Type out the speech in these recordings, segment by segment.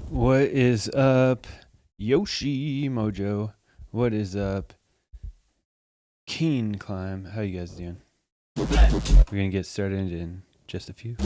What is up, Yoshi Mojo? What is up, Keen Climb? How you guys doing? We're gonna get started in just a few.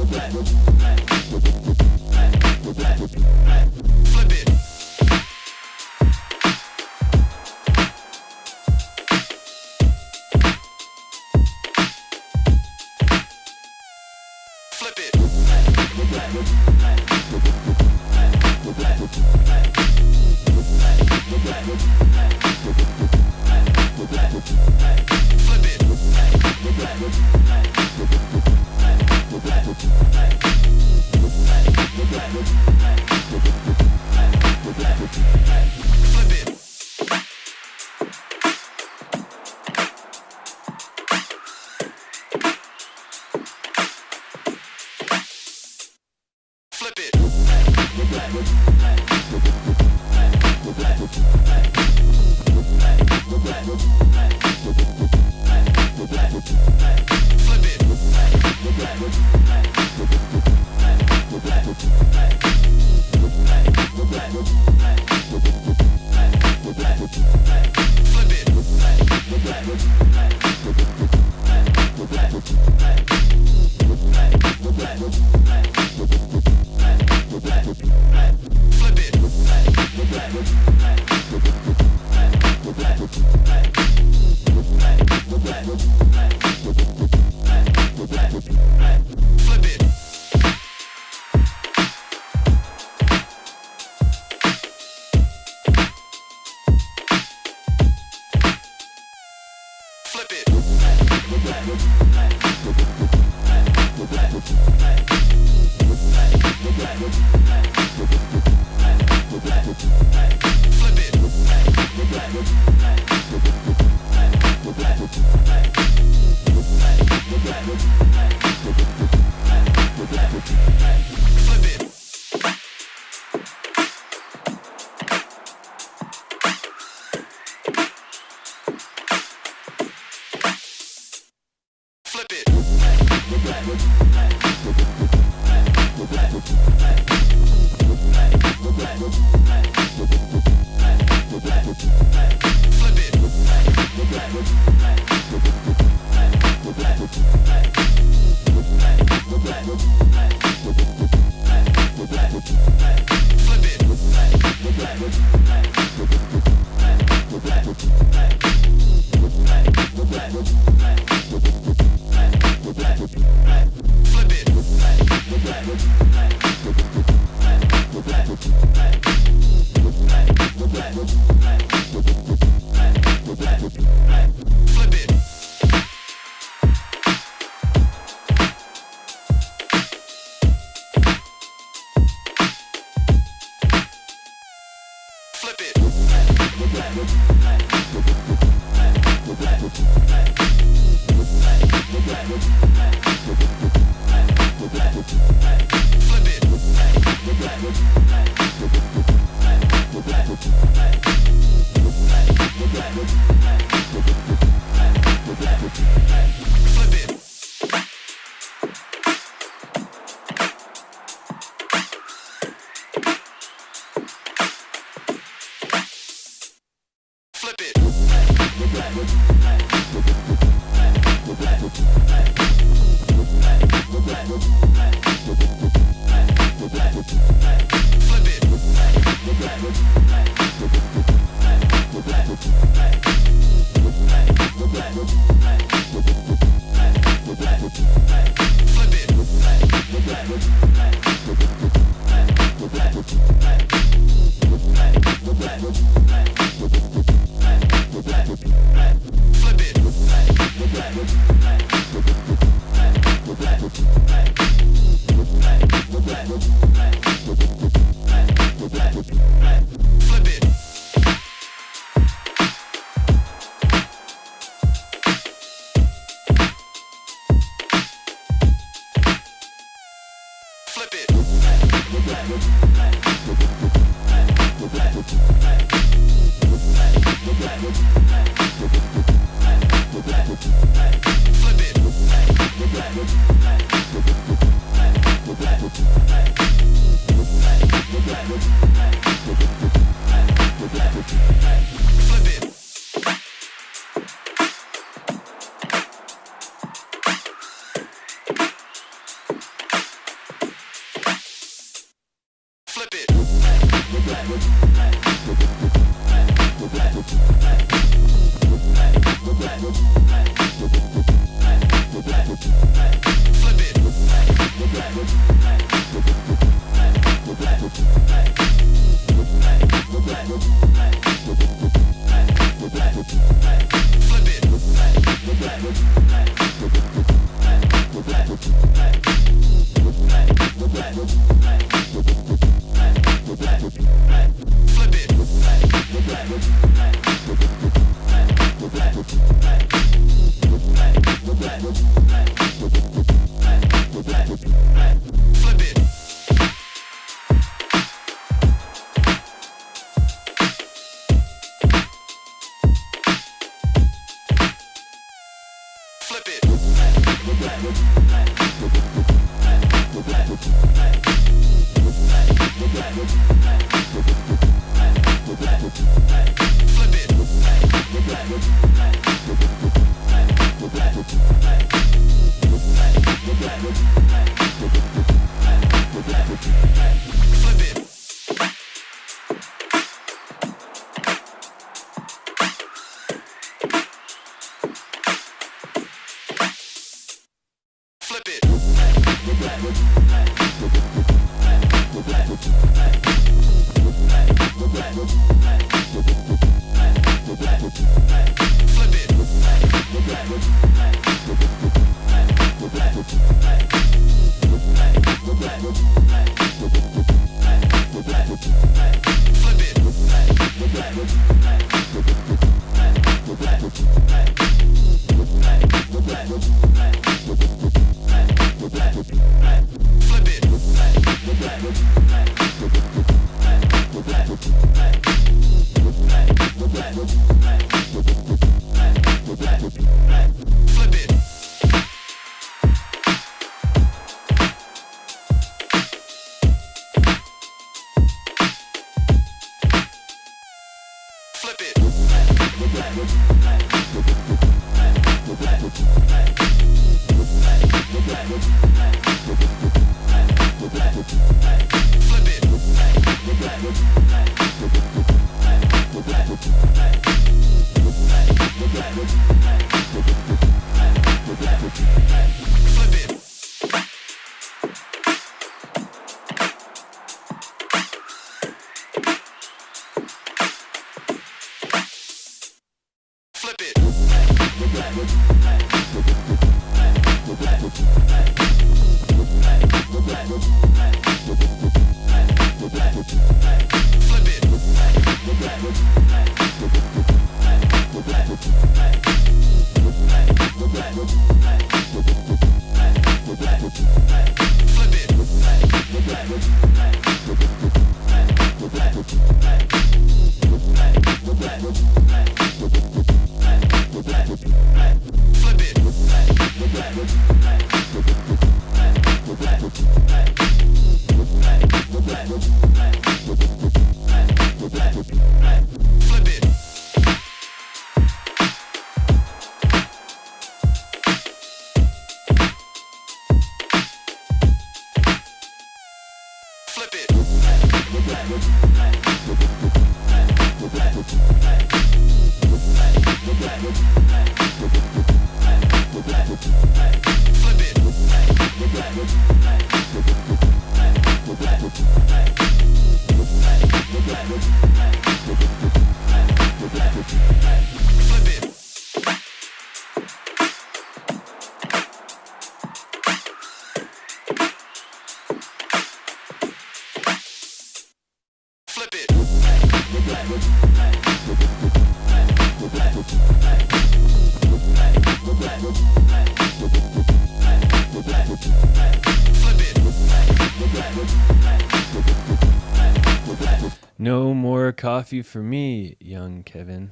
No more coffee for me, young Kevin.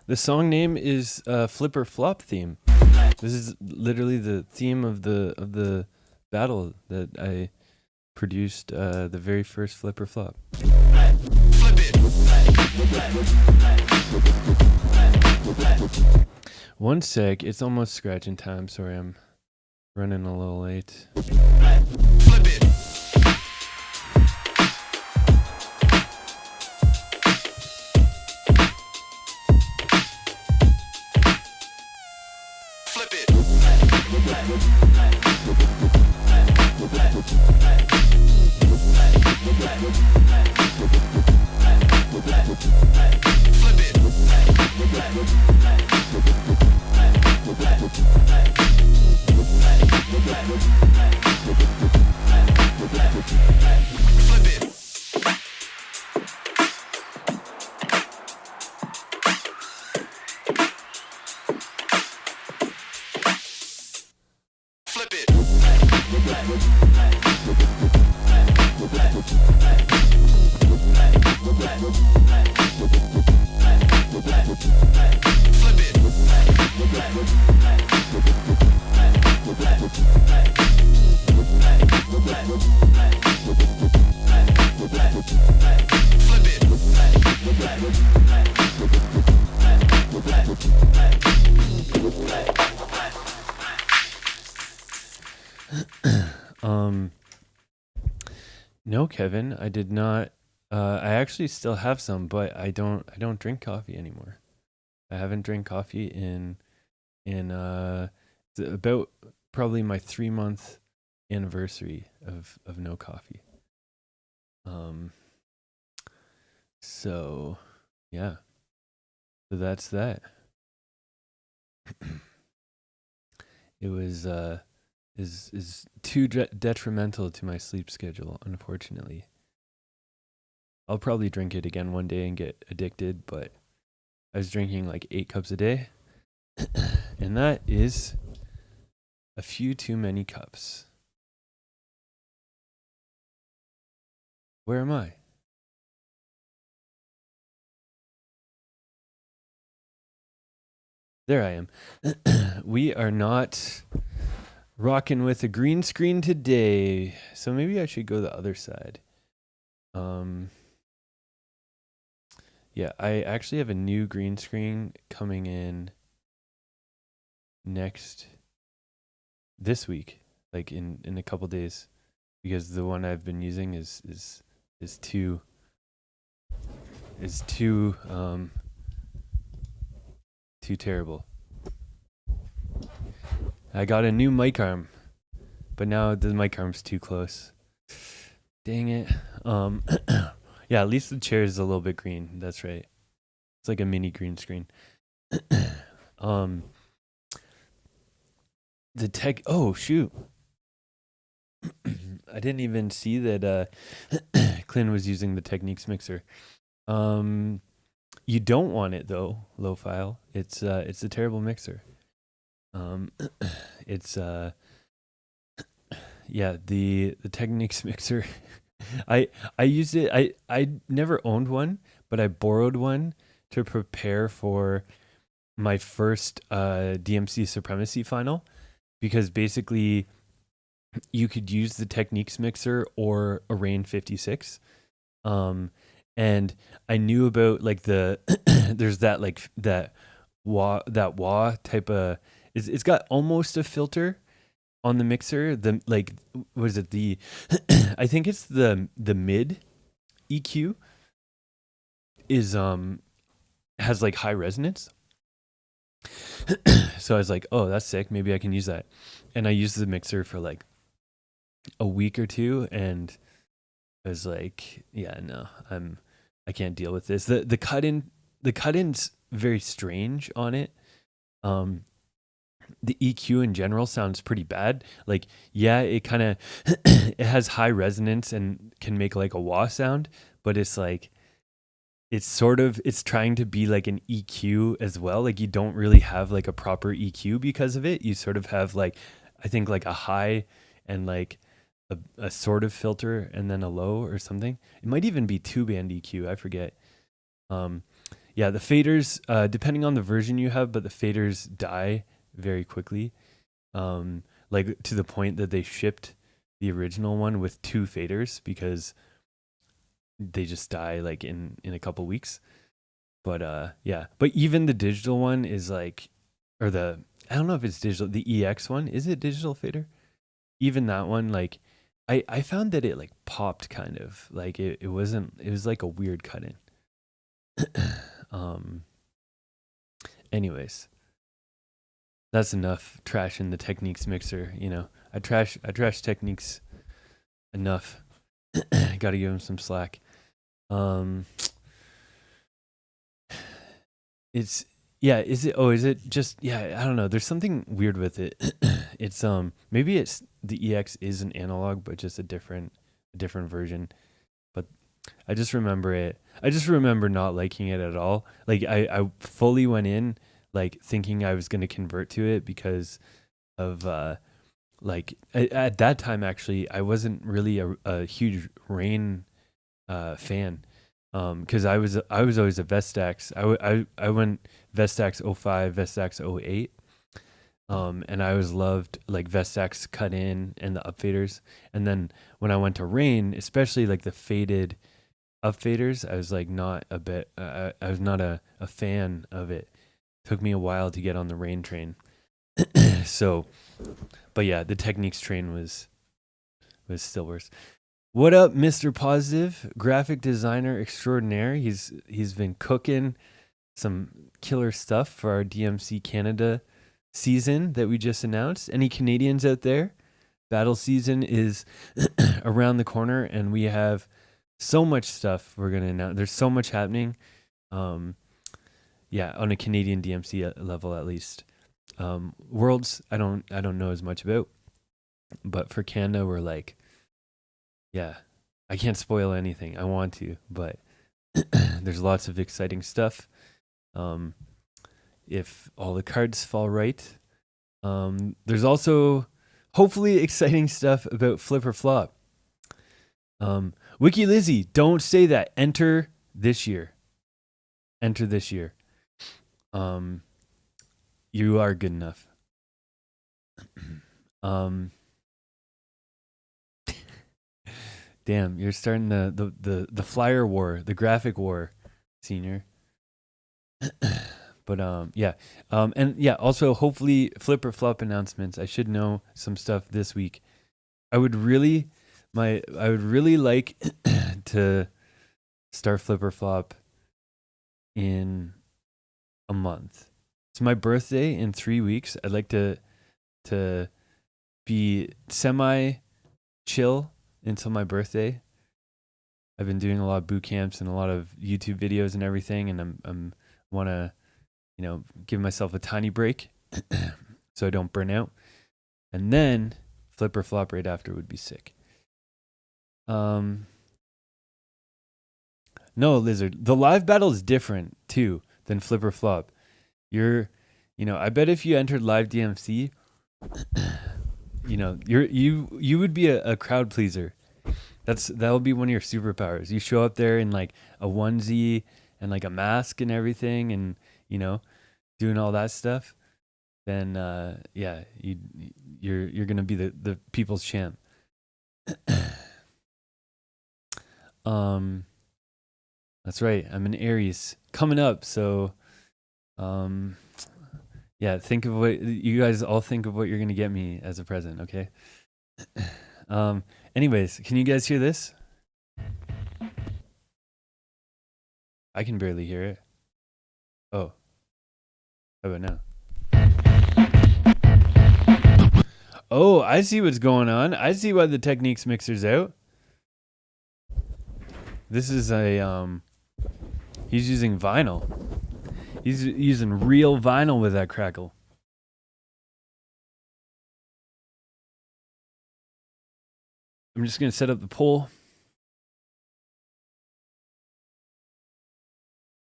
The song name is Flip or Flop theme. This is literally the theme of the battle that I produced, the very first Flip or Flop. One sec, it's almost scratching time. Sorry, I'm running a little late. Flip it. No, Kevin, I did not. I actually still have some, but I don't drink coffee anymore. I haven't drank coffee in about probably my 3-month anniversary of no coffee. So yeah. So that's that. It was is too detrimental to my sleep schedule, unfortunately. I'll probably drink it again one day and get addicted, but I was drinking like 8 cups a day, and that is a few too many cups. Where am I? There I am. We are not rocking with a green screen today, so maybe I should go the other side. Yeah, I actually have a new green screen coming in this week, like in a couple days, because the one I've been using is too terrible. I got a new mic arm, but now the mic arm's too close. Dang it. Yeah, at least the chair is a little bit green. That's right. It's like a mini green screen. The tech. Oh shoot! I didn't even see that Clint was using the Techniques mixer. You don't want it though, low file. It's a terrible mixer. It's yeah, the Techniques mixer. I used it. I never owned one, but I borrowed one to prepare for my first DMC Supremacy final, because basically you could use the Techniques mixer or a Rain 56. And I knew about like the there's that like that wah type of it's got almost a filter on the mixer. The like was it the I think it's the mid EQ is has like high resonance. So I was like, oh, that's sick. Maybe I can use that. And I used the mixer for like a week or two, and I was like, yeah, no, I can't deal with this. The cut-in's very strange on it. The EQ in general sounds pretty bad. Like, yeah, it kind of it has high resonance and can make like a wah sound, but it's like it's trying to be like an EQ as well. Like, you don't really have like a proper EQ because of it. You sort of have like, I think, like a high and like a sort of filter and then a low or something. It might even be 2-band EQ, I forget. Yeah, the faders, depending on the version you have, but the faders die very quickly. Like, to the point that they shipped the original one with 2 faders because they just die like in a couple weeks. But yeah, but even the digital one is like, or I don't know if it's digital, the EX one, is it digital fader? Even that one, like, I found that it like popped kind of like it was like a weird cut in. Anyways, that's enough trash in the Techniques mixer. I trash Techniques enough. Got to give him some slack. Is it just, I don't know. There's something weird with it. It's maybe it's the EX is an analog, but just a different version. But I just remember not liking it at all. Like, I fully went in like thinking I was going to convert to it because of like at that time, actually, I wasn't really a huge Rain fan. Because I was always a Vestax. I went Vestax 05, Vestax 08. And I always loved like Vestax cut in and the upfaders. And then when I went to Rain, especially like the faded upfaders, I was like not a bit. I was not a fan of it. Took me a while to get on the Rain train. So, but yeah, the Techniques train was still worse. What up, Mr. Positive, graphic designer extraordinaire? He's been cooking some killer stuff for our DMC Canada season that we just announced. Any Canadians out there? Battle season is around the corner, and we have so much stuff we're gonna announce. There's so much happening. Yeah, on a Canadian DMC level at least. Worlds, I don't know as much about, but for Canada, we're like, yeah, I can't spoil anything. I want to, but there's lots of exciting stuff. If all the cards fall right, there's also hopefully exciting stuff about Flip or Flop. Wiki Lizzie, don't say that. Enter this year. You are good enough. Damn, you're starting the flyer war, the graphic war, senior. But yeah. And yeah, also hopefully Flip or Flop announcements. I should know some stuff this week. I would really like to start Flip or Flop in a month. It's my birthday in 3 weeks. I'd like to be semi chill until my birthday. I've been doing a lot of boot camps and a lot of YouTube videos and everything, and I'm want to, give myself a tiny break so I don't burn out. And then Flip or Flop right after would be sick. No, Lizard. The live battle is different too than Flip or Flop. I bet if you entered live DMC, you would be a crowd pleaser. That'll be one of your superpowers. You show up there in like a onesie and like a mask and everything, and doing all that stuff. Then yeah, you're gonna be the people's champ. That's right. I'm an Aries coming up, so yeah. Think of what you guys all think of what you're gonna get me as a present. Okay. Anyways, can you guys hear this? I can barely hear it. Oh. How about now? Oh, I see what's going on. I see why the Techniques mixer's out. This is a he's using vinyl. He's using real vinyl with that crackle. I'm just gonna set up the pole.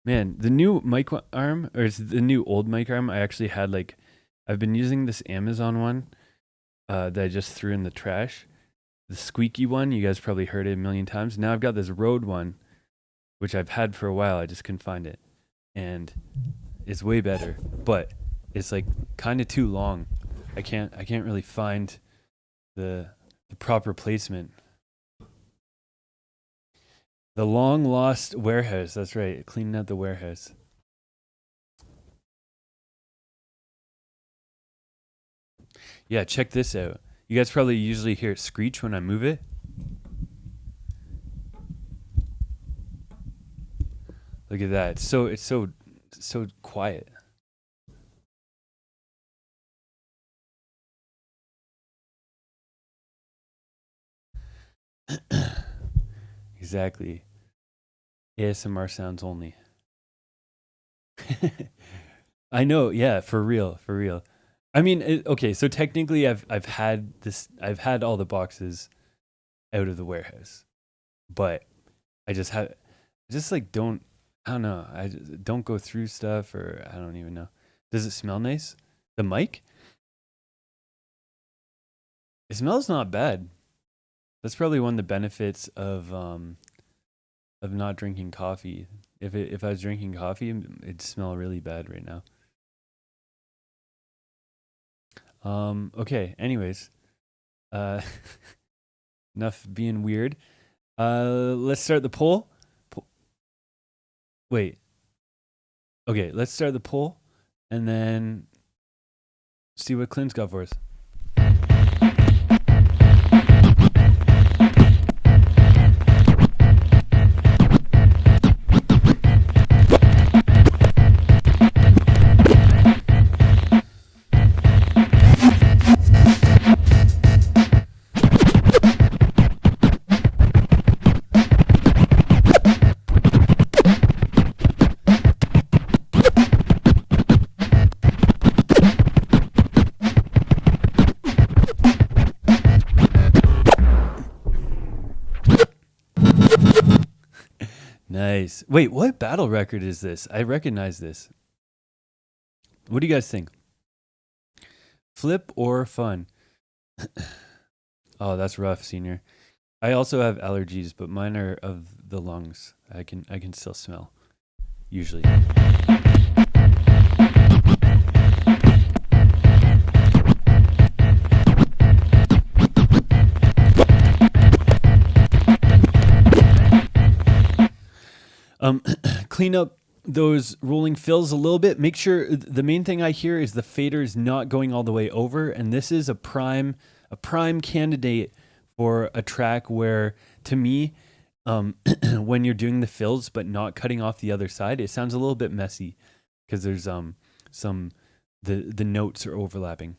Man, the new mic arm, or it's the new old mic arm, I actually had like, I've been using this Amazon one that I just threw in the trash. The squeaky one, you guys probably heard it a million times. Now I've got this Rode one, which I've had for a while. I just couldn't find it. And it's way better, but it's like kind of too long. I can't really find the proper placement. The long lost warehouse. That's right. Cleaning out the warehouse. Yeah, check this out. You guys probably usually hear it screech when I move it. Look at that. It's so quiet. Exactly. ASMR sounds only. I know, yeah, for real. I mean, okay, so technically I've had all the boxes out of the warehouse. But I just like don't, I don't know. I just don't go through stuff, or I don't even know. Does it smell nice? The mic? It smells not bad. That's probably one of the benefits of not drinking coffee. If I was drinking coffee, it'd smell really bad right now. Okay, anyways. Enough being weird. Let's start the poll. Wait. Okay, let's start the poll and then see what Clint's got for us. Nice. Wait, what battle record is this? I recognize this. What do you guys think? Flip or fun? Oh, that's rough, senior. I also have allergies, but mine are of the lungs. I can still smell. Usually. Clean up those rolling fills a little bit. Make sure the main thing I hear is the fader is not going all the way over, and this is a prime candidate for a track where, to me, when you're doing the fills but not cutting off the other side, it sounds a little bit messy because there's the notes are overlapping.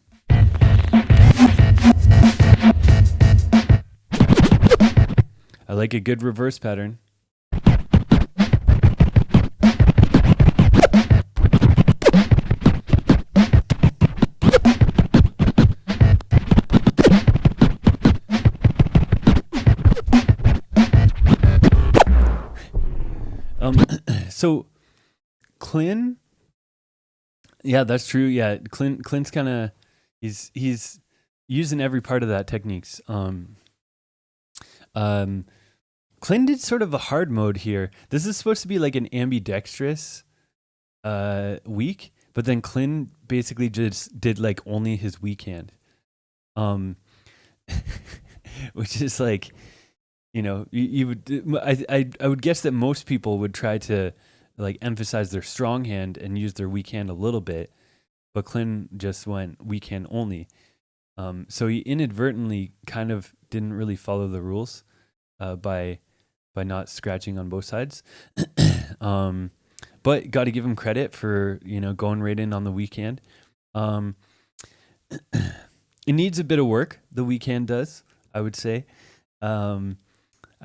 I like a good reverse pattern. So Clint, yeah, that's true. Yeah, Clint's kind of he's using every part of that techniques. Clint did sort of a hard mode here. This is supposed to be like an ambidextrous weak, but then Clint basically just did like only his weak hand, which is like, you know, you would I would guess that most people would try to like emphasize their strong hand and use their weak hand a little bit, but Clint just went weak hand only. So he inadvertently kind of didn't really follow the rules by not scratching on both sides. But got to give him credit for, you know, going right in on the weak hand. It needs a bit of work. The weak hand does, I would say. I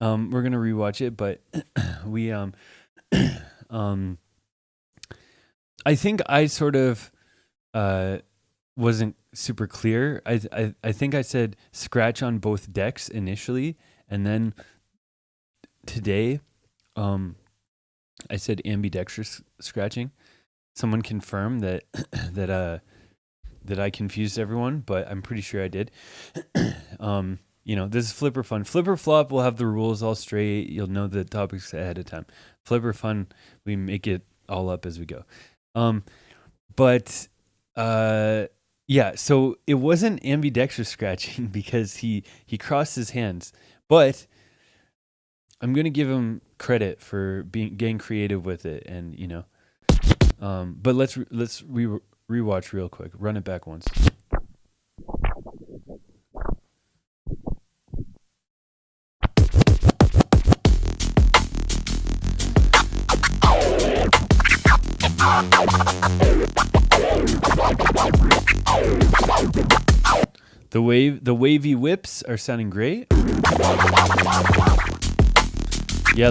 We're gonna rewatch it, but we I think I sort of wasn't super clear. I think I said scratch on both decks initially, and then today I said ambidextrous scratching. Someone confirmed that that I confused everyone, but I'm pretty sure I did. This is Flipper Fun. Flipper Flop will have the rules all straight. You'll know the topics ahead of time. Flipper Fun, we make it all up as we go. Yeah, so it wasn't ambidextrous scratching because he crossed his hands, but I'm gonna give him credit for getting creative with it, and but let's rewatch real quick. Run it back once. The wavy whips are sounding great. Yeah,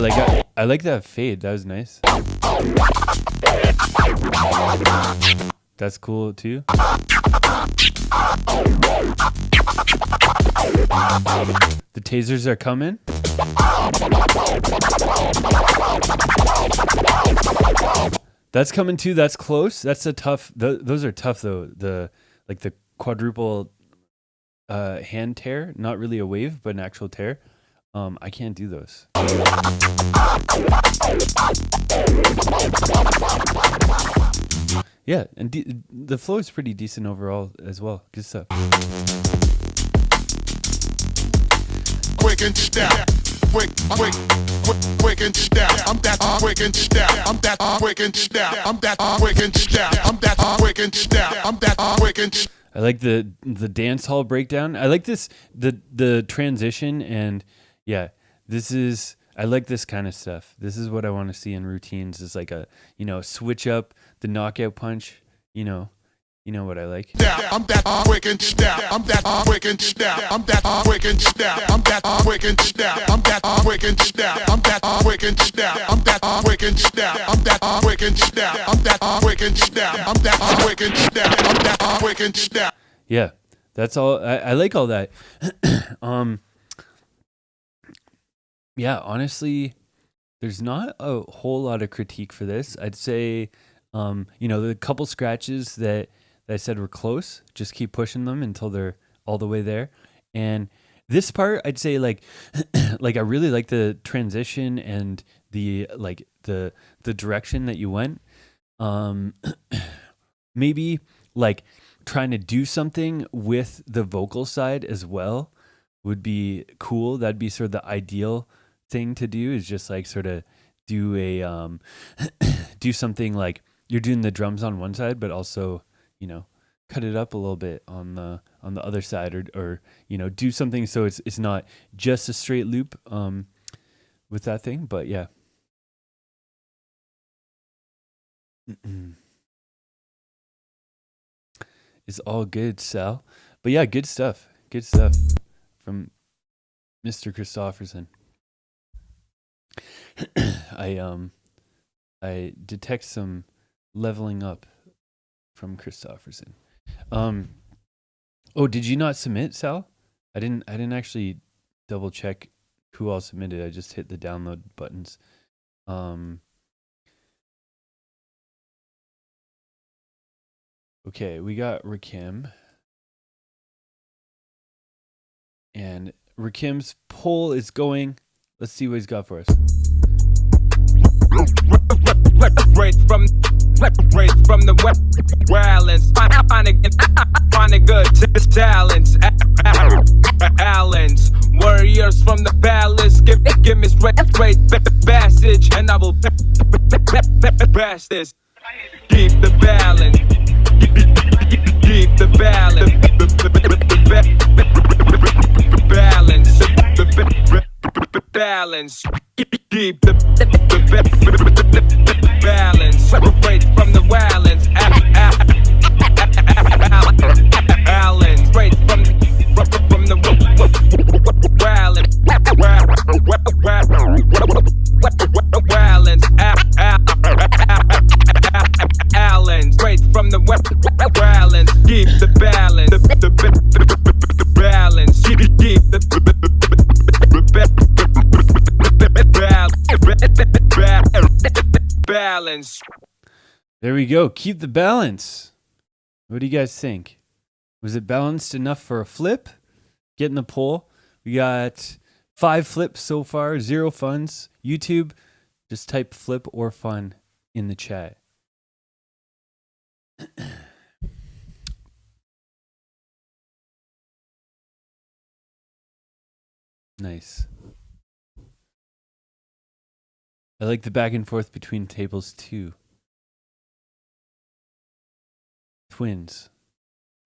I like that fade. That was nice. That's cool too. The tasers are coming. That's coming too. That's close. That's a tough. Those are tough though. The quadruple hand tear, not really a wave, but an actual tear. I can't do those. Yeah, and the flow is pretty decent overall as well. Good stuff. Quick and step. Quick and step. I'm that quick and step. I'm that quick and step. I'm that quick and step. I'm that quick and step. I'm that quick and step. I like the dance hall breakdown. I like the transition, and yeah, I like this kind of stuff. This is what I want to see in routines. It's like a switch up the knockout punch. You know what I like. I'm that quick and step. I'm that quick and step. I'm that quick and step. I'm that quick and step. I'm that quick and step. I'm that quick and step. I'm that quick and step. I'm that quick and step. I'm that quick and step. I'm that quick and step. I'm that quick and step. Yeah, that's all. I like all that. Yeah, honestly, there's not a whole lot of critique for this. I'd say, the couple scratches that I said were close, just keep pushing them until they're all the way there. And this part, I'd say like I really like the transition and the direction that you went. Maybe like trying to do something with the vocal side as well would be cool. That'd be sort of the ideal thing to do, is just like sort of do a do something like you're doing the drums on one side, but also cut it up a little bit on the other side, or do something so it's not just a straight loop with that thing. But yeah. It's all good, Sal. But yeah, good stuff from Mr. Christofferson. I detect some leveling up from Christofferson. Oh, did you not submit, Sal? I didn't actually double check who all submitted. I just hit the download buttons. Okay, we got Rakim. And Rakim's poll is going. Let's see what he's got for us. Right from the wildlands, finding good talents. Allens, warriors from the palace. Give me straight passage, and I will pass this. Keep the balance. Keep the balance. Balance. Keep the balance. Right from the wildlands. Allen. Straight from the wildlands. balance. There we go. Keep the balance. What do you guys think? Was it balanced enough for a flip? Get in the poll. We got 5 flips so far, 0 funs. YouTube, just type flip or fun in the chat. Nice. I like the back and forth between tables too. Twins.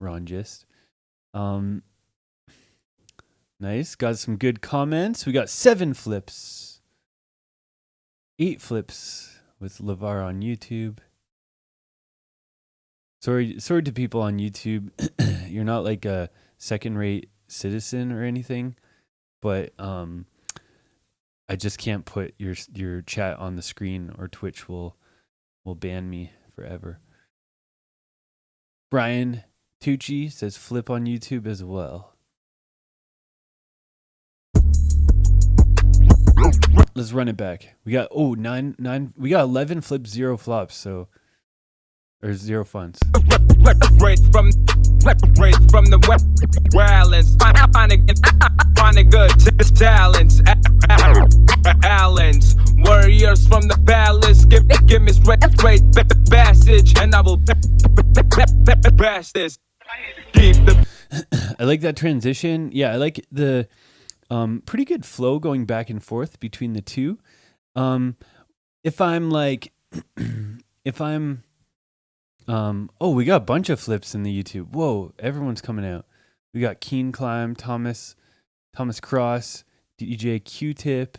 Ron Gist. Nice. Got some good comments. We got 7 flips. 8 flips with LeVar on YouTube. Sorry to people on YouTube. You're not like a second-rate citizen or anything, but I just can't put your chat on the screen or Twitch will ban me forever. Brian Tucci says flip on YouTube as well. Let's run it back. We got nine. We got 11 flips, 0 flops. Or 0 funs. Right from the wildlands. Find a good talents. Allens, warriors from the palace. Give me straight passage, and I will pass this. I like that transition. Yeah, I like the pretty good flow going back and forth between the two. If I'm we got a bunch of flips in the YouTube. Whoa, everyone's coming out. We got Keen Climb, Thomas Cross, DJ Q-Tip,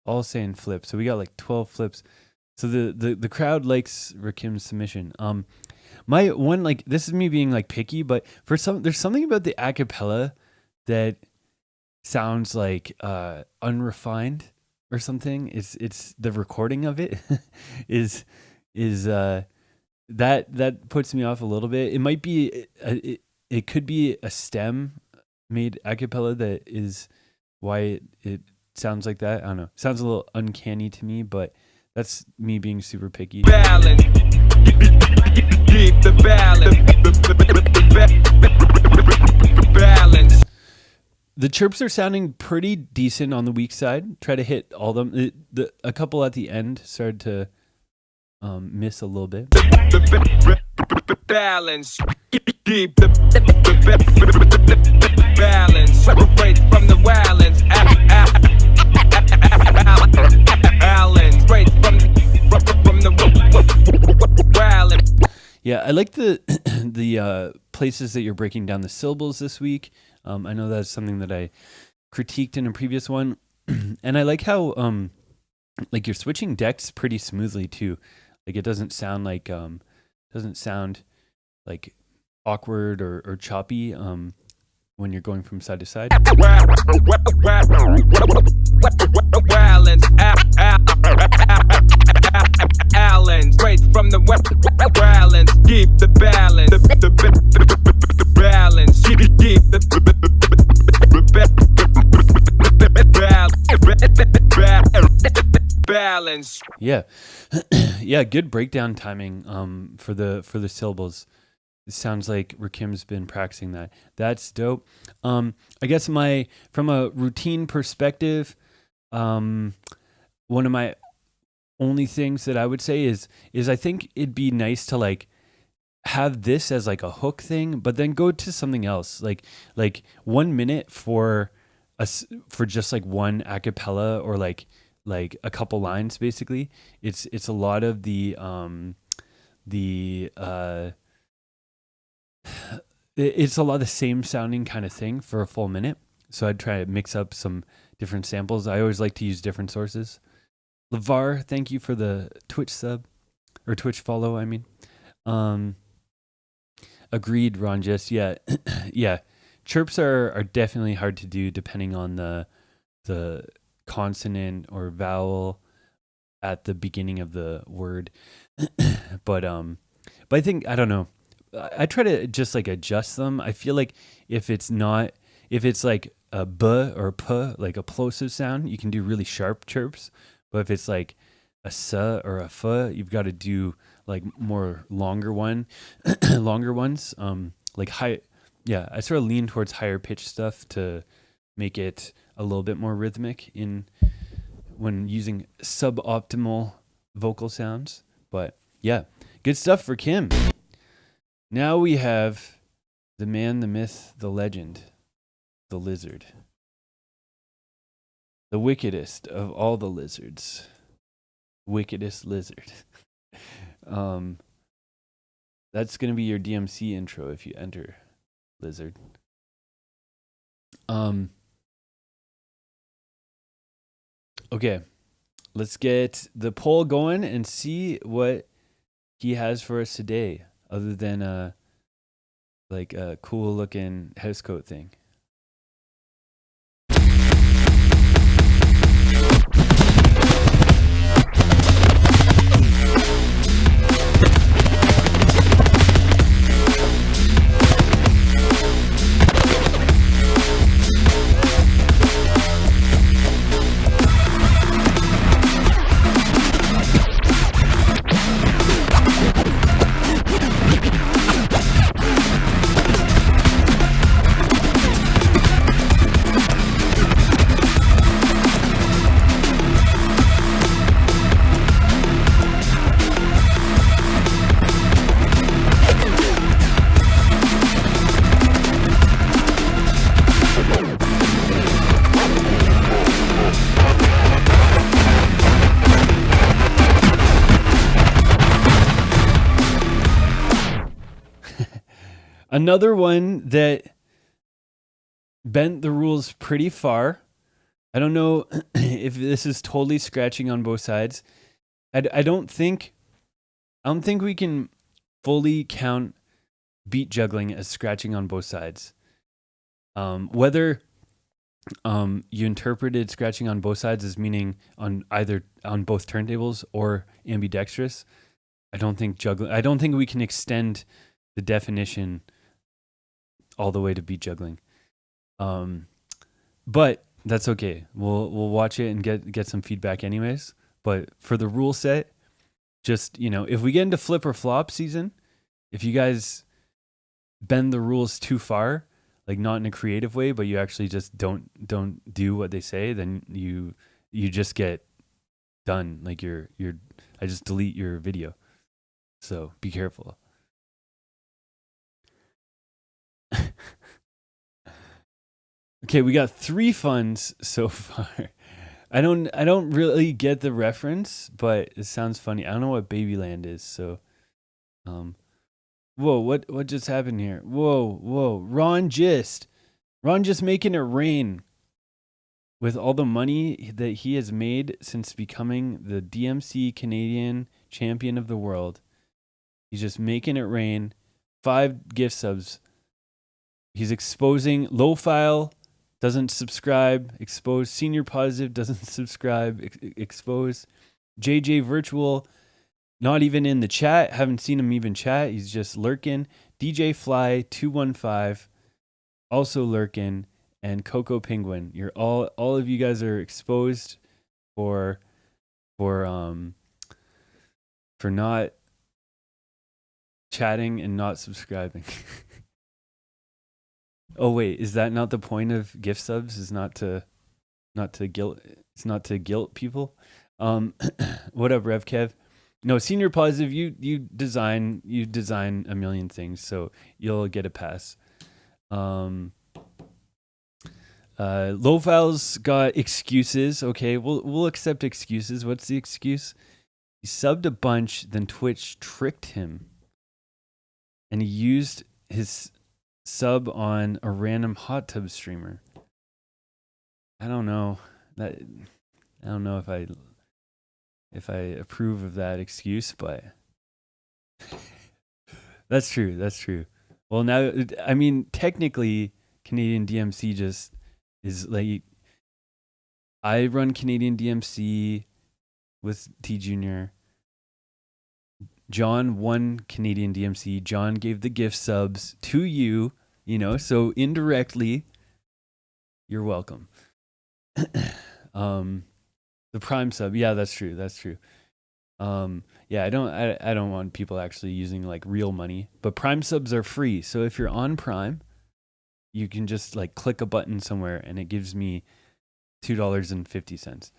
all saying flip. So we got like 12 flips. So the crowd likes Rakim's submission. My one, like, this is me being like picky, but there's something about the acapella that sounds like unrefined or something. It's the recording of it is that puts me off a little bit. It might be it could be a stem made acapella that is why it sounds like that. I don't know. It sounds a little uncanny to me, but that's me being super picky. Balance. Keep the balance. Balance. The chirps are sounding pretty decent on the weak side. Try to hit all of them. A couple at the end started to miss a little bit. Balance. Keep the balance. Right from the wildlands. Balance. Right from the wildlands. Yeah, I like the places that you're breaking down the syllables this week. I know that's something that I critiqued in a previous one, and I like how like you're switching decks pretty smoothly too. Like it doesn't sound like awkward or choppy when you're going from side to side. Allen, straight from the balance. Keep the balance. The balance. Keep the balance. Yeah, yeah, good breakdown timing for the syllables. It sounds like Rakim's been practicing that. That's dope. I guess from a routine perspective, one of my only things that I would say is I think it'd be nice to like have this as like a hook thing, but then go to something else, like 1 minute for just like one a cappella or like a couple lines. Basically, it's a lot of it's a lot of the same sounding kind of thing for a full minute. So I'd try to mix up some different samples. I always like to use different sources. LeVar, thank you for the Twitch sub or Twitch follow. I mean, agreed, Ron. Just yeah. Chirps are definitely hard to do depending on the consonant or vowel at the beginning of the word. but I think, I don't know. I try to just like adjust them. I feel like if it's like a b or a p, like a plosive sound, you can do really sharp chirps. But if it's like a sa or a fa, you've got to do like more longer longer ones. Like high, yeah. I sort of lean towards higher pitch stuff to make it a little bit more rhythmic when using suboptimal vocal sounds. But yeah, good stuff for Kim. Now we have the man, the myth, the legend, the lizard. The wickedest of all the lizards. Wickedest lizard. That's going to be your DMC intro if you enter lizard. Okay. Let's get the poll going and see what he has for us today, other than like a cool looking housecoat thing. Another one that bent the rules pretty far. I don't know if this is totally scratching on both sides. I don't think we can fully count beat juggling as scratching on both sides. Whether you interpreted scratching on both sides as meaning on both turntables or ambidextrous, I don't think we can extend the definition all the way to beat juggling. But that's okay. We'll watch it and get some feedback anyways. But for the rule set, just, if we get into flip or flop season, if you guys bend the rules too far, like not in a creative way, but you actually just don't do what they say, then you just get done. Like I just delete your video. So be careful. Okay, we got 3 funds so far. I don't really get the reference, but it sounds funny. I don't know what Babyland is, so whoa, what just happened here? Whoa. Ron just making it rain with all the money that he has made since becoming the DMC Canadian champion of the world. He's just making it rain. 5 gift subs. He's exposing Low File, doesn't subscribe, expose. Senior Positive, doesn't subscribe, expose. JJ Virtual, not even in the chat. Haven't seen him even chat. He's just lurking. DJ Fly 215, also lurking. And Coco Penguin. You're all of you guys are exposed for not chatting and not subscribing. Oh wait, is that not the point of gift subs? Is not to guilt? It's not to guilt people. What up, Rev Kev? No, Senior Positive. You design a million things, so you'll get a pass. Low File's got excuses. Okay, we'll accept excuses. What's the excuse? He subbed a bunch, then Twitch tricked him, and he used his sub on a random hot tub streamer. I don't know if I approve of that excuse, but that's true. Well, now, I mean, technically, Canadian DMC just is like, I run Canadian DMC with T Junior. John won Canadian DMC. John gave the gift subs to you, so indirectly, you're welcome. The Prime sub, yeah, that's true. Yeah, I don't want people actually using like real money, but Prime subs are free. So if you're on Prime, you can just like click a button somewhere and it gives me $2.50.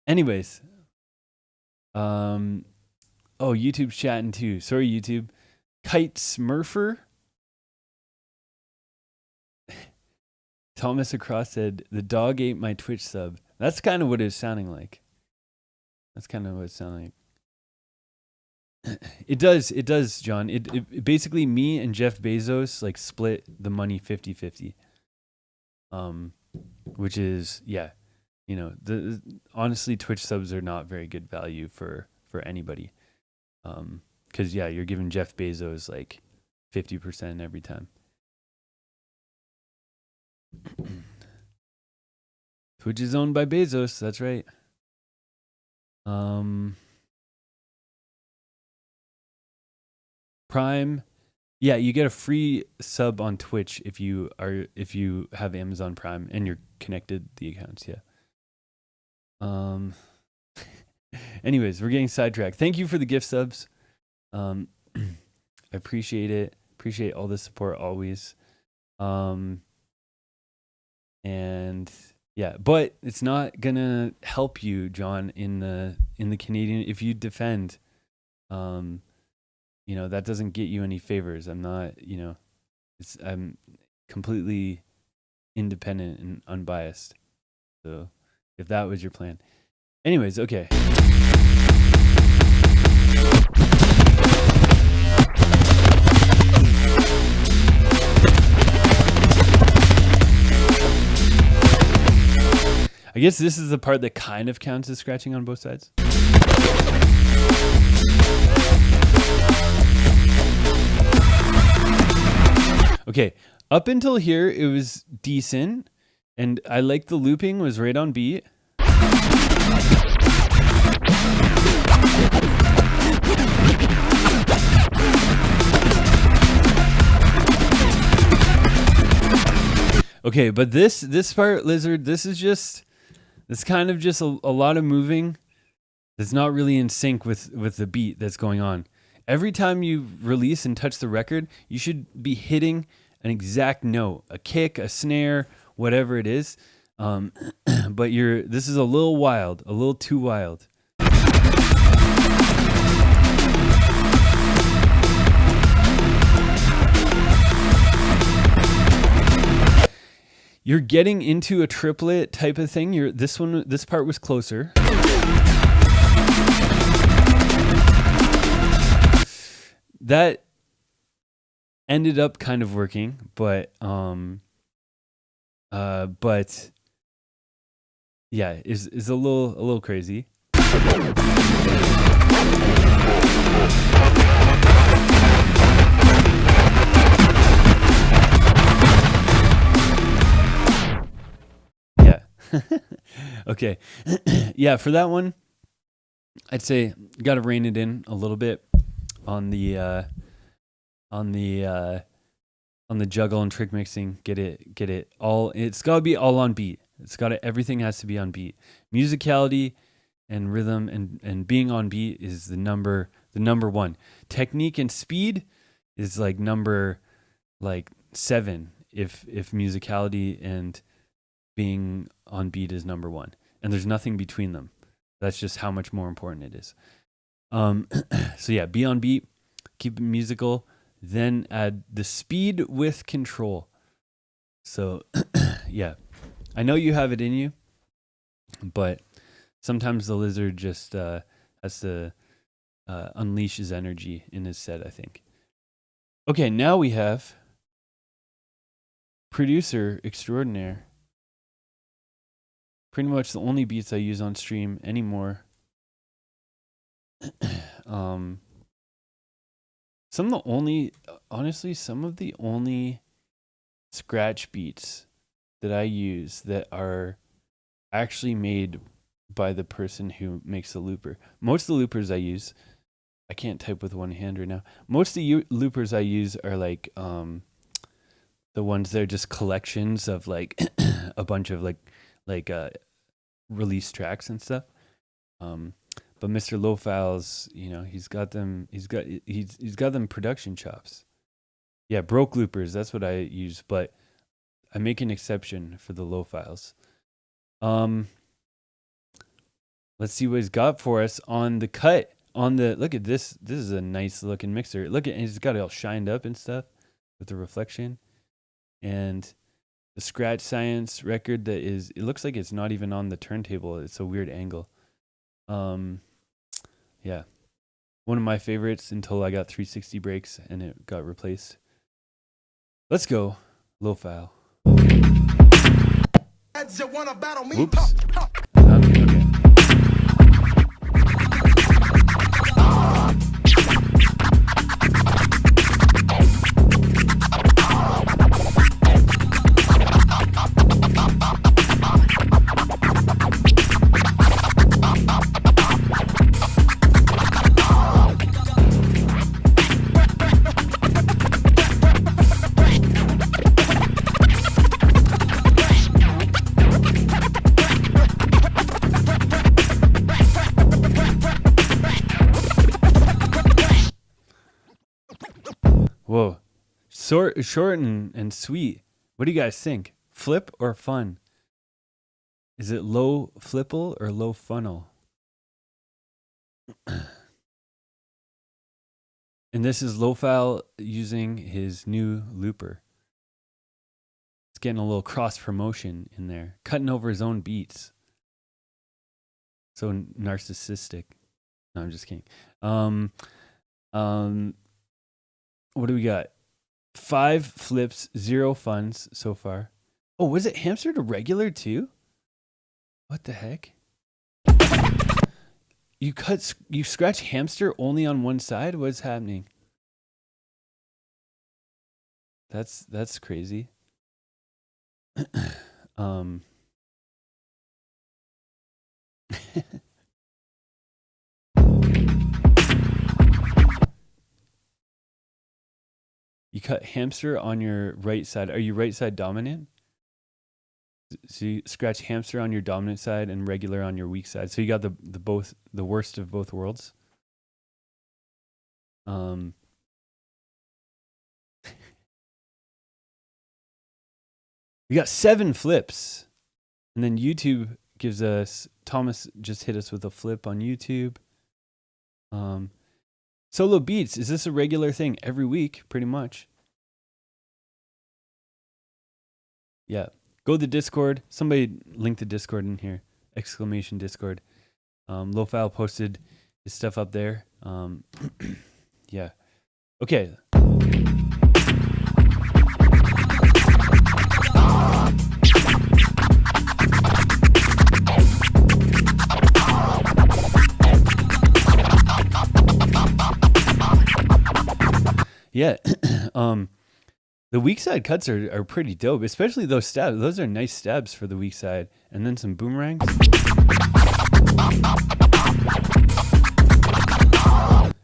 Anyways, oh, YouTube's chatting too. Sorry, YouTube. Kite Smurfer. Thomas Across said, the dog ate my Twitch sub. That's kind of what it's sounding like. That's kind of what it's sounding like. It does, John. It basically, me and Jeff Bezos like split the money 50-50. Which is, yeah, you know, honestly, Twitch subs are not very good value for anybody. Because yeah, you're giving Jeff Bezos like 50% every time. Twitch is owned by Bezos. That's right. Prime, yeah, you get a free sub on Twitch if you have Amazon Prime and you're connected the accounts. Yeah. Anyways, we're getting sidetracked. Thank you for the gift subs. I appreciate it. Appreciate all the support always. And yeah, but it's not gonna help you, John, in the Canadian, if you defend. You know, that doesn't get you any favors. I'm not, you know, I'm completely independent and unbiased. So if that was your plan. Anyways, okay. I guess this is the part that kind of counts as scratching on both sides. Okay, up until here, it was decent, and I liked the looping, was right on beat. Okay, but this part, Lizard, this kind of just a lot of moving that's not really in sync with the beat that's going on. Every time you release and touch the record, you should be hitting an exact note, a kick, a snare, whatever it is. But this is a little wild, a little too wild. You're getting into a triplet type of thing. This part was closer. That ended up kind of working, but yeah, is a little crazy. Yeah. Okay. Yeah, for that one, I'd say you got to rein it in a little bit on the juggle and trick mixing. Get it all. It's got to be all on beat. Everything has to be on beat. Musicality and rhythm and being on beat is the number one. Technique and speed is like number 7 if musicality and being on beat is number 1. And there's nothing between them. That's just how much more important it is. So yeah, be on beat, keep it musical, then add the speed with control. So yeah, I know you have it in you, but sometimes the lizard just has to unleash his energy in his set, I think. Okay, now we have producer extraordinaire. Pretty much the only beats I use on stream anymore. Some of the only scratch beats that I use that are actually made by the person who makes the looper. Most of the loopers I use, I can't type with one hand right now. Most of the loopers I use are like the ones that are just collections of like a bunch of like release tracks and stuff. But Mr. Low Files, you know, he's got them production chops. Yeah, broke loopers, that's what I use, but I make an exception for the low files. Let's see what he's got for us on the cut. Look at this. This is a nice looking mixer. Look at, he's got it all shined up and stuff with the reflection. And the Scratch Science record that is, it looks like it's not even on the turntable. It's a weird angle. Yeah. One of my favorites until I got 360 breaks and it got replaced. Let's go. Low file. Oops. Okay. Whoa. Short and sweet. What do you guys think? Flip or fun? Is it low flipple or low funnel? And this is low file using his new looper. It's getting a little cross promotion in there. Cutting over his own beats. So narcissistic. No, I'm just kidding. What do we got? 5 flips, 0 funds so far. Oh, was it hamster to regular too? What the heck? You scratch hamster only on one side? What's happening? That's crazy. You cut hamster on your right side. Are you right side dominant? So you scratch hamster on your dominant side and regular on your weak side. So you got the worst of both worlds. We got 7 flips. And then YouTube gives us, Thomas just hit us with a flip on YouTube. Solo beats, is this a regular thing every week? Pretty much. Yeah. Go to the Discord. Somebody link the Discord in here. Exclamation Discord. Low File posted his stuff up there. Yeah. Okay. Yeah. The weak side cuts are pretty dope, especially those stabs. Those are nice stabs for the weak side. And then some boomerangs.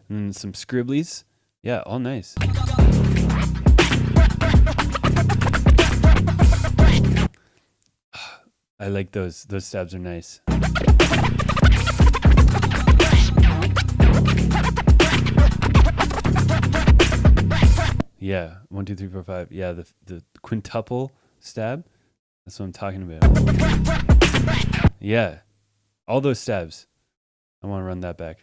And some scribblies. Yeah, all nice. I like those. Those stabs are nice. Yeah, 1, 2, 3, 4, 5. Yeah, the quintuple stab. That's what I'm talking about. Yeah, all those stabs. I want to run that back.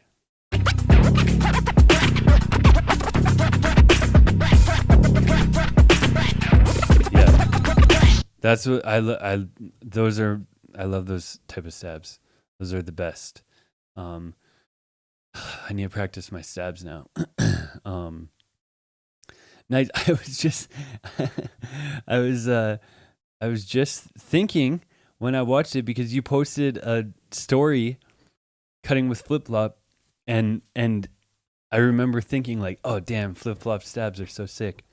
Yeah, that's what I love those type of stabs. Those are the best. I need to practice my stabs now. I was just thinking when I watched it, because you posted a story cutting with flip flop, and I remember thinking like, oh damn, flip flop stabs are so sick.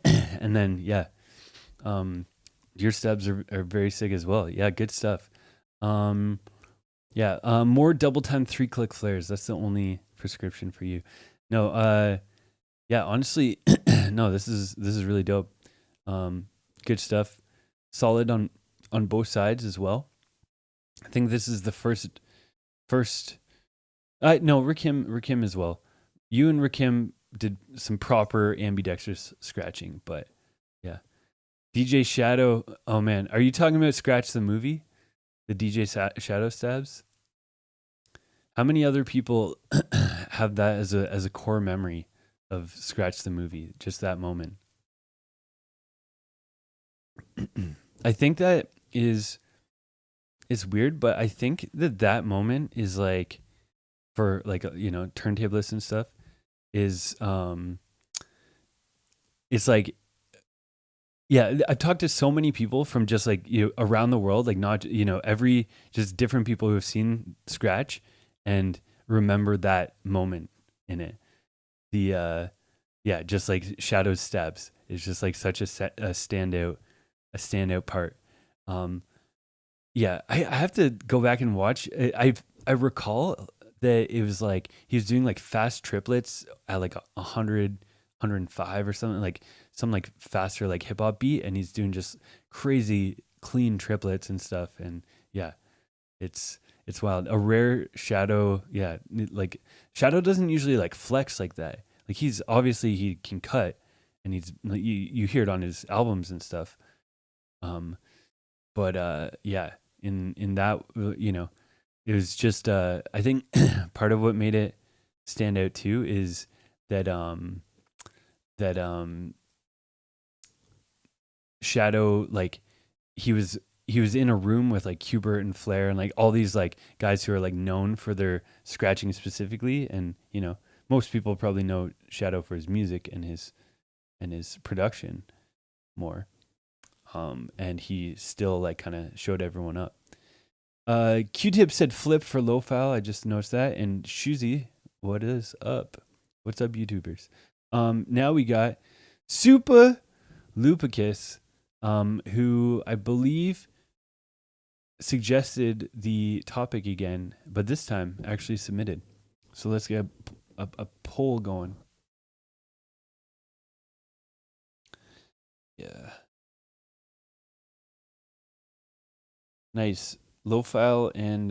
And then yeah, your stabs are very sick as well. Yeah, good stuff. More double time 3-click flares. That's the only prescription for you. No, yeah, honestly, no, this is really dope. Good stuff. Solid on both sides as well. I think this is the first first. No, Rakim as well. You and Rakim did some proper ambidextrous scratching, but yeah. DJ Shadow. Oh man, are you talking about Scratch the movie? The DJ Shadow stabs. How many other people have that as a core memory of Scratch the movie? Just that moment. I think that is it's weird, but I think that moment is like for like turntablists and stuff is it's like yeah, I've talked to so many people from just like around the world, like not every just different people who have seen Scratch and remember that moment in it. The yeah, just like Shadow Stabs is just like such a standout part. Yeah, I have to go back and watch. I recall that it was like he was doing like fast triplets at like 105 or something, like some like faster like hip hop beat, and he's doing just crazy clean triplets and stuff. And yeah, it's wild. A rare Shadow, yeah, like Shadow doesn't usually like flex like that. Like he's obviously he can cut, and he's you hear it on his albums and stuff. But yeah, in that it was just I think part of what made it stand out too is that Shadow, like he was in a room with like Hubert and Flair and like all these like guys who are like known for their scratching specifically, and most people probably know Shadow for his music and his production more. And he still like kind of showed everyone up. Q-Tip said flip for low file. I just noticed that. And Shuzi, what is up? What's up, YouTubers? Now we got Super Lupicus, who I believe suggested the topic again, but this time actually submitted. So let's get a poll going. Yeah. Nice. Low file and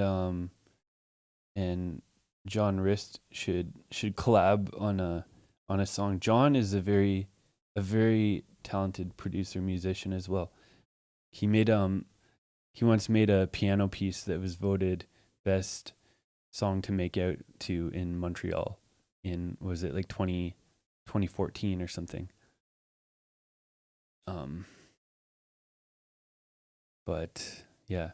John Rist should collab on a song. John is a very talented producer, musician as well. He once made a piano piece that was voted best song to make out to in Montreal was it like 2014 or something. But yeah.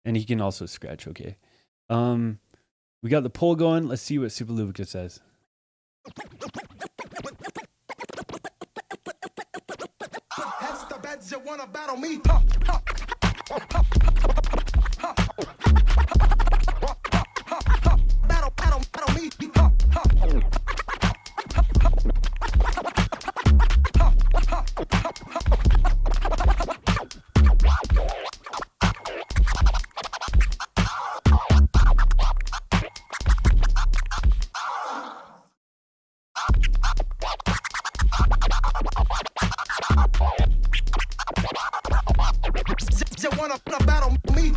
And he can also scratch okay. We got the poll going. Let's see what Super Lubica says. That's the beds you wanna battle me. Battle me. You wanna battle me?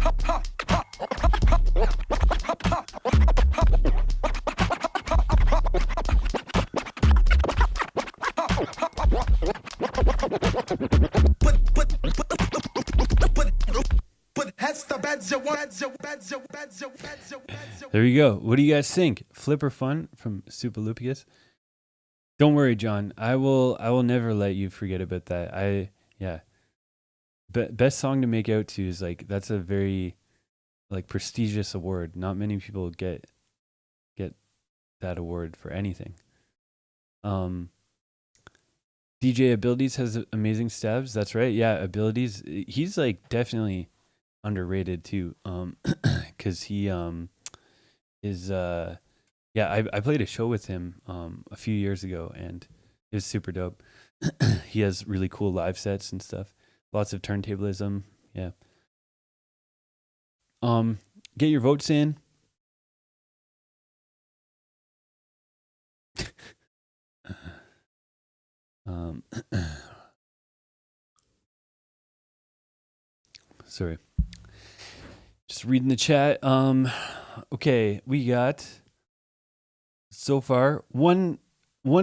There you go. What do you guys think? Flip or fun from Super Lupicus? Don't worry, John. I will never let you forget about that. Yeah. Best song to make out to is like that's a very like prestigious award. Not many people get that award for anything. DJ Abilities has amazing stabs. That's right. Yeah, Abilities. He's like definitely underrated too. Because he is yeah. I played a show with him a few years ago, and it was super dope. He has really cool live sets and stuff. Lots of turntablism. Yeah. Get your votes in. Sorry. Just reading the chat. Okay, we got so far one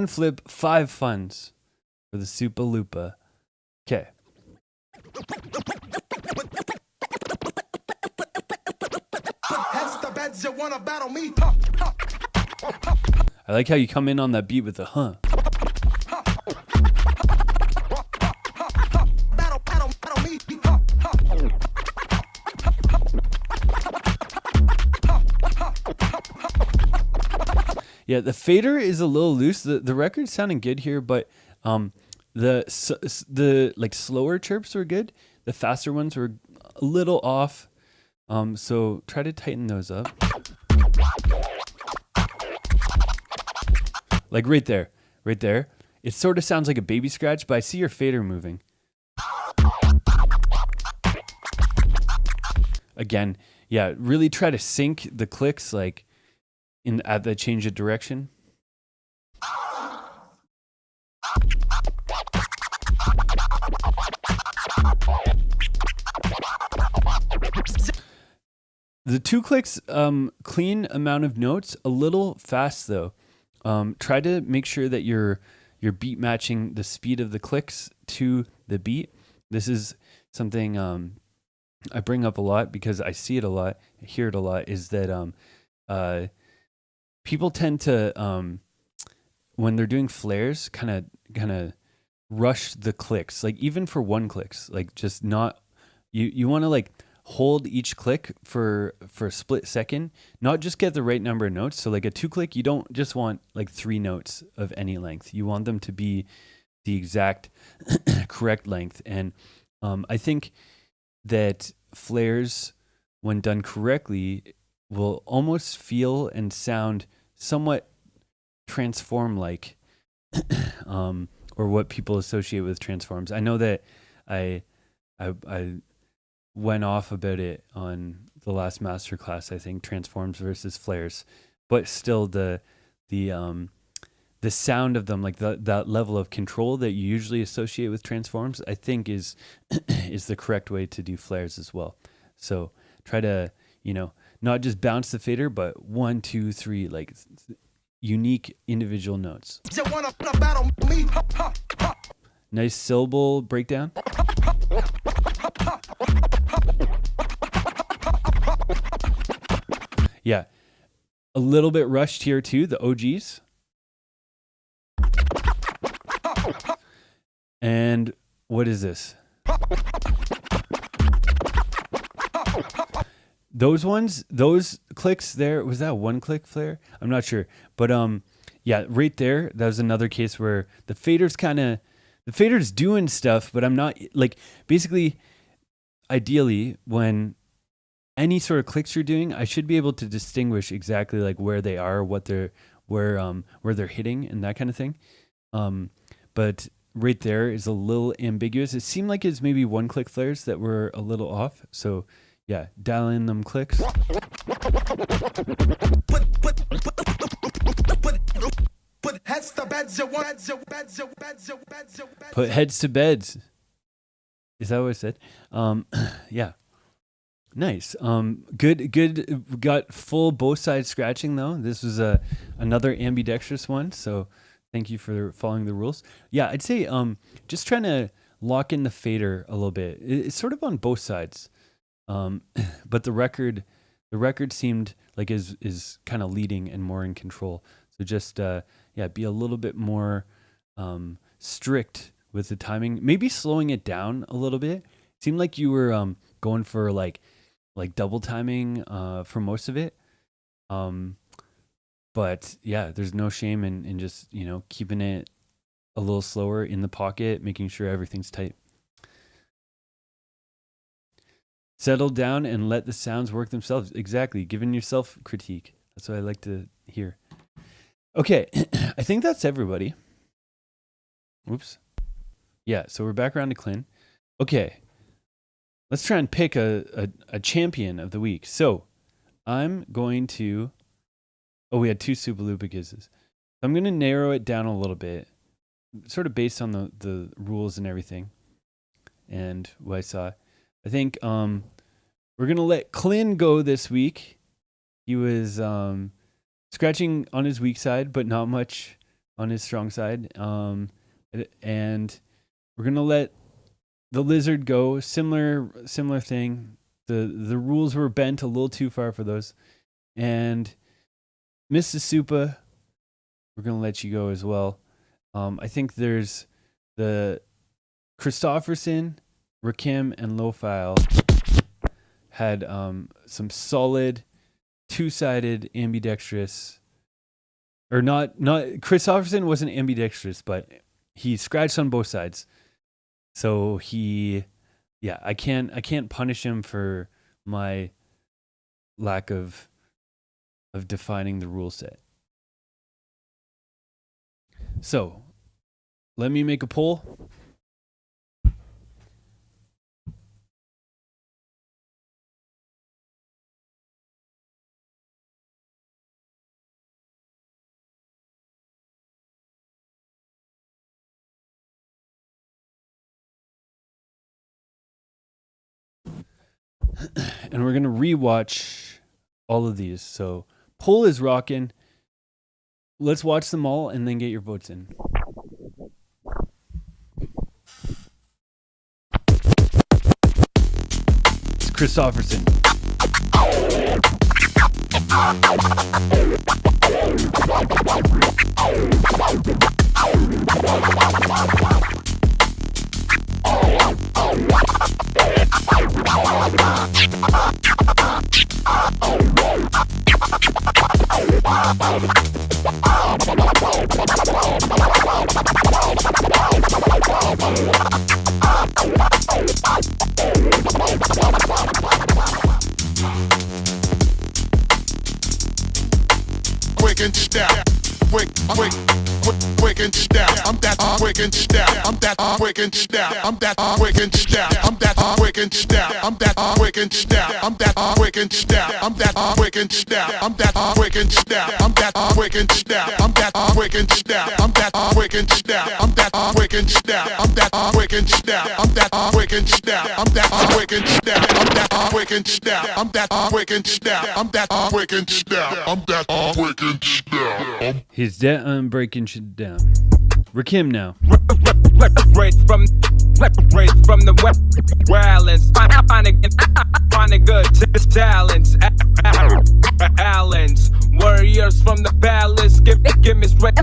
flip, 5 funds for the Super Lupa. Okay. I like how you come in on that beat with the huh. Yeah, the fader is a little loose. The record's sounding good here, but the like slower chirps were good. The faster ones were a little off. So try to tighten those up. Like right there. It sort of sounds like a baby scratch, but I see your fader moving. Again, yeah, really try to sync the clicks like at the change of direction. The 2 clicks, clean amount of notes, a little fast though. Try to make sure that you're beat matching the speed of the clicks to the beat. This is something I bring up a lot because I see it a lot, I hear it a lot, is that people tend to, when they're doing flares, kind of rush the clicks, like even for 1 clicks, like just not, you want to like hold each click for a split second, not just get the right number of notes. So like a 2 click, you don't just want like 3 notes of any length. You want them to be the exact correct length. And I think that flares, when done correctly, will almost feel and sound somewhat transform-like, or what people associate with transforms. I know that I went off about it on the last masterclass, I think, transforms versus flares, but still the sound of them, like that level of control that you usually associate with transforms, I think is the correct way to do flares as well. So try to, not just bounce the fader, but 1, 2, 3, like unique individual notes. Nice syllable breakdown. Yeah, a little bit rushed here too, the OGs. And what is this? Those ones, those clicks there, was that a 1 click flare? I'm not sure. But yeah, right there, that was another case where the fader's doing stuff, but I'm not, like, basically, ideally, when any sort of clicks you're doing, I should be able to distinguish exactly like where they are, where they're hitting and that kind of thing. But right there is a little ambiguous. It seemed like it's maybe 1 click flares that were a little off. So yeah, dial in them clicks. Put heads to beds. Put heads to beds. Is that what I said? Yeah. Nice. Good. Got full both sides scratching though. This was another ambidextrous one. So thank you for following the rules. Yeah, I'd say just trying to lock in the fader a little bit. It's sort of on both sides. But the record seemed like is kind of leading and more in control. So just be a little bit more strict with the timing. Maybe slowing it down a little bit. It seemed like you were going for like double timing for most of it. But yeah, there's no shame in just, keeping it a little slower in the pocket, making sure everything's tight. Settle down and let the sounds work themselves. Exactly. Giving yourself critique. That's what I like to hear. Okay. I think that's everybody. Oops. Yeah. So we're back around to Clint. Okay. Let's try and pick a champion of the week. So I'm going to, we had 2 Super Lupa quizzes. I'm going to narrow it down a little bit, sort of based on the rules and everything and what I saw. I think We're gonna let Clint go this week. He was scratching on his weak side, but not much on his strong side. And we're gonna let the lizard go. Similar thing. The rules were bent a little too far for those. And Mrs. Supa, we're gonna let you go as well. I think there's the Christofferson, Rakim, and Lofile had some solid two-sided ambidextrous, or not. Christofferson wasn't ambidextrous, but he scratched on both sides. So I can't punish him for my lack of defining the rule set. So, let me make a poll. And we're going to rewatch all of these. So, poll is rocking. Let's watch them all and then get your votes in. It's Christofferson. Quick and step. Quick and step. I'm that quick and step. I'm that quick and step. I'm that quick and step. I'm that quick and step. I'm that quick and step. I'm that quick and step. I'm that quick and step. I'm that quick and step. I'm that quick and step. I'm that quick and step. I'm that quick and step. I'm that quick and step. I'm that quick and step. I'm that quick and step. I'm that quick and step. I'm that quick and step. I'm that quick and step. I'm that quick and step. I'm that quick and step. He's dead on breaking shit down. Rakim now. Race from the wildlands. Find a good talents. Allens, warriors from the palace. Give me straight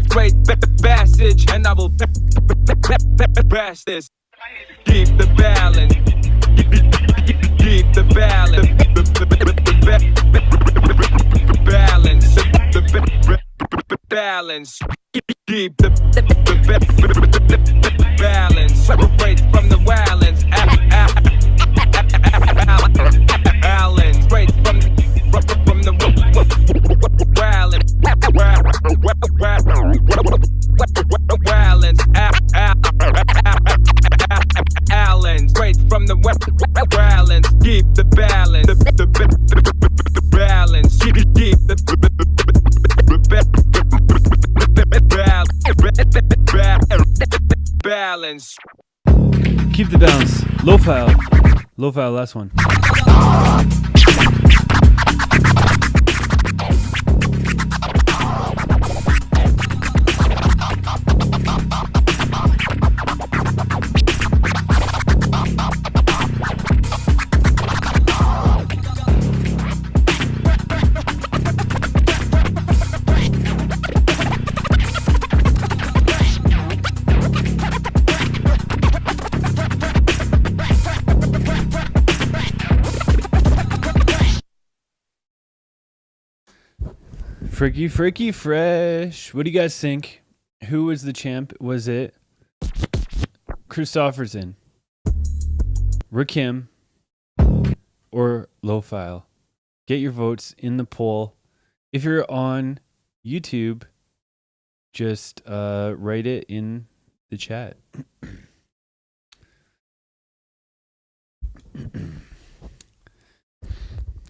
passage, and I will pass this. Keep the balance. Keep the balance. Balance. Keep the balance. Separate from the wildlands. Allen. Straight from the wildlands. Wildlands. Allen. Straight from the wildlands. Keep the balance. The balance. Keep the balance. Keep the balance. Low file, last one. Freaky fresh. What do you guys think? Who was the champ? Was it Christofferson, Rakim, or Lofile? Get your votes in the poll. If you're on YouTube, just write it in the chat.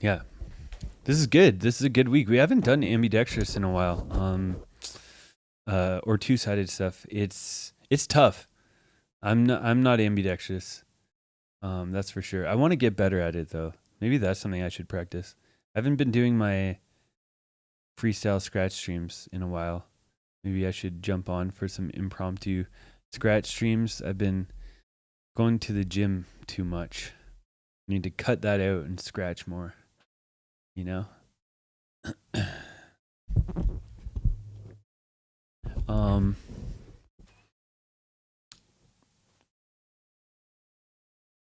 Yeah. This is good. This is a good week. We haven't done ambidextrous in a while. Or two-sided stuff. It's tough. I'm not ambidextrous. That's for sure. I want to get better at it though. Maybe that's something I should practice. I haven't been doing my freestyle scratch streams in a while. Maybe I should jump on for some impromptu scratch streams. I've been going to the gym too much. I need to cut that out and scratch more. You know?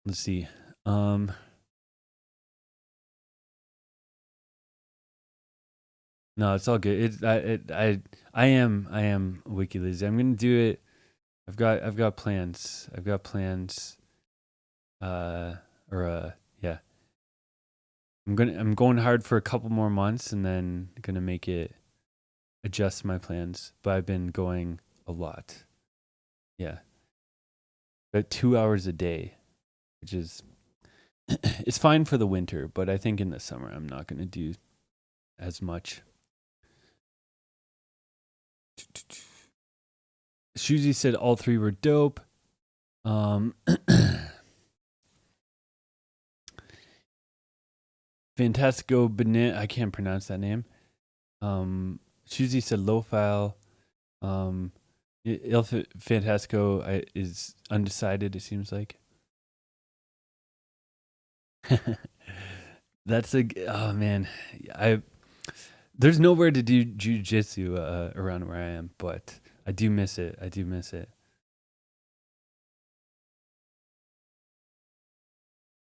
Let's see. No, it's all good. I am wiki lazy. I'm gonna do it. I've got plans. Yeah. I'm going hard for a couple more months and then gonna make it adjust my plans. But I've been going a lot. Yeah. About 2 hours a day, which is it's fine for the winter, but I think in the summer I'm not gonna do as much. Shuzi said all three were dope. Fantastico Banana, I can't pronounce that name. Shuzi said low file. Fantastico is undecided, it seems like. That's oh man. There's nowhere to do jujitsu around where I am, but I do miss it.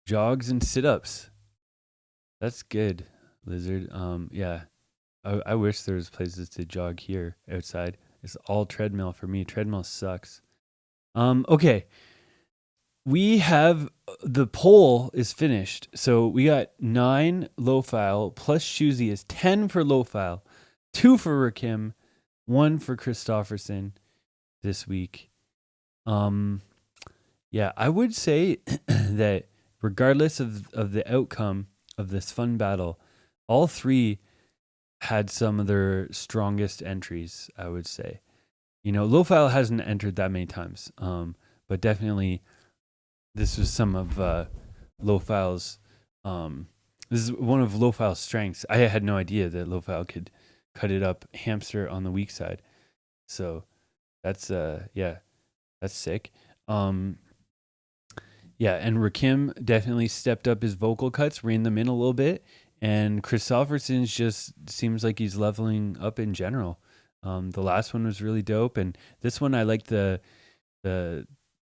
Jogs and sit-ups. That's good, Lizard. Yeah. I wish there was places to jog here outside. It's all treadmill for me. Treadmill sucks. Okay. We have the poll is finished. So we got 9 low file plus Shuzi is 10 for low file, 2 for Rakim, 1 for Christofferson this week. Yeah, I would say that regardless of the outcome of this fun battle, all 3 had some of their strongest entries, I would say. You know, low file hasn't entered that many times, but definitely this was some of low file's. This is one of low file's strengths. I had no idea that low file could cut it up hamster on the weak side. So that's that's sick. Yeah, and Rakim definitely stepped up his vocal cuts, reined them in a little bit, and Christofferson just seems like he's leveling up in general. The last one was really dope, and this one I like the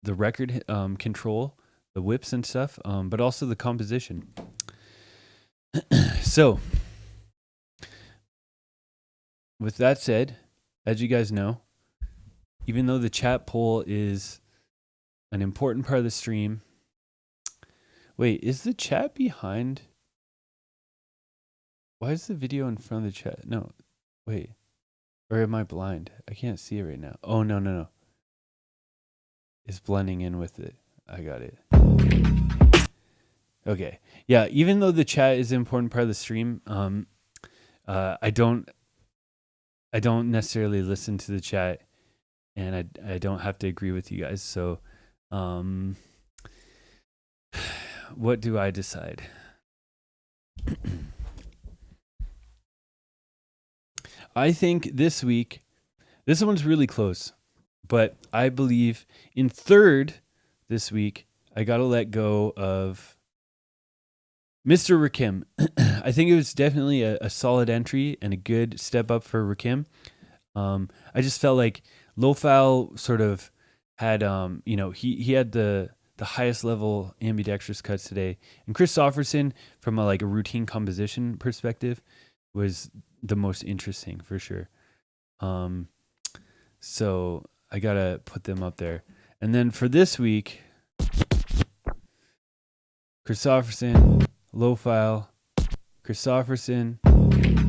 record control, the whips and stuff, but also the composition. So, with that said, as you guys know, even though the chat poll is an important part of the stream, wait, is the chat behind? Why is the video in front of the chat? No, wait. Or am I blind? I can't see it right now. Oh, no. It's blending in with it. I got it. Okay. Yeah, even though the chat is an important part of the stream, I don't necessarily listen to the chat, and I don't have to agree with you guys. So, what do I decide? I think this week, this one's really close, but I believe in third this week, I got to let go of Mr. Rakim. I think it was definitely a solid entry and a good step up for Rakim. I just felt like low file sort of had, he had the highest level ambidextrous cuts today. And Christofferson, from a routine composition perspective, was the most interesting for sure. So I gotta put them up there. And then for this week, Christofferson, low file, Christofferson,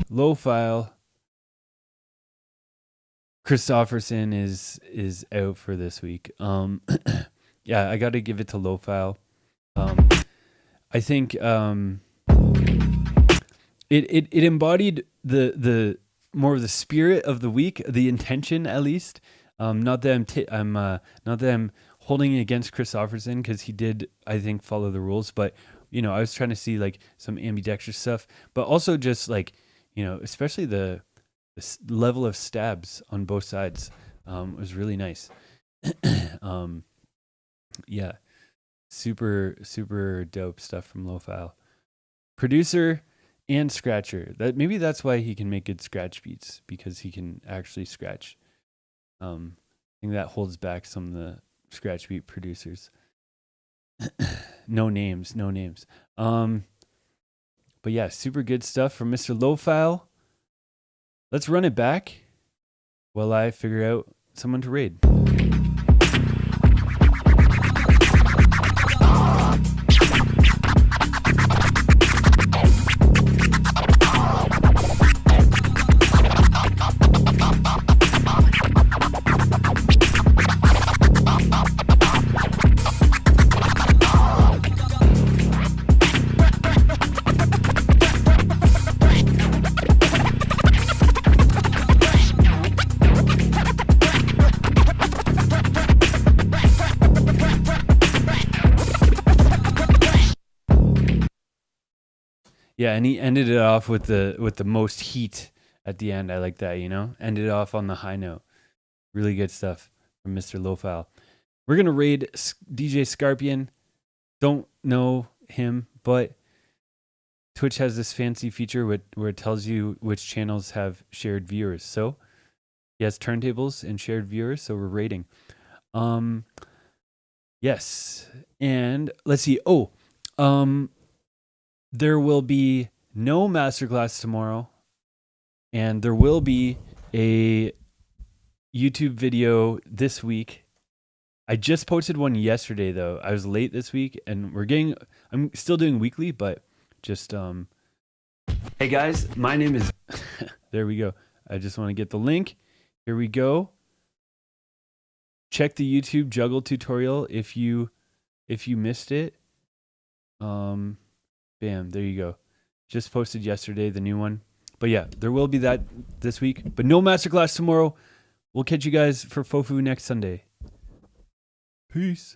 low file. Christofferson is out for this week. Yeah, I gotta give it to low file. I think it embodied the more of the spirit of the week, the intention at least. Not that I'm holding it against Christofferson because he did, I think, follow the rules. But I was trying to see like some ambidextrous stuff, but also just like, especially the level of stabs on both sides was really nice. Yeah, super, super dope stuff from Low File. Producer and scratcher. Maybe that's why he can make good scratch beats, because he can actually scratch. I think that holds back some of the scratch beat producers. No names. But yeah, super good stuff from Mr. Low File. Let's run it back while I figure out someone to raid. Yeah, and he ended it off with the most heat at the end. I like that, Ended it off on the high note. Really good stuff from Mr. Low File. We're gonna raid DJ Scarpion. Don't know him, but Twitch has this fancy feature where it tells you which channels have shared viewers. So he has turntables and shared viewers, so we're raiding. Yes, and let's see. There will be no masterclass tomorrow, and there will be a YouTube video this week. I just posted one yesterday, though. I was late this week, and I'm still doing weekly, but just, hey guys, my name is, there we go. I just want to get the link. Here we go. Check the YouTube juggle tutorial if you missed it. Bam, there you go. Just posted yesterday, the new one. But yeah, there will be that this week. But no masterclass tomorrow. We'll catch you guys for Fofu next Sunday. Peace.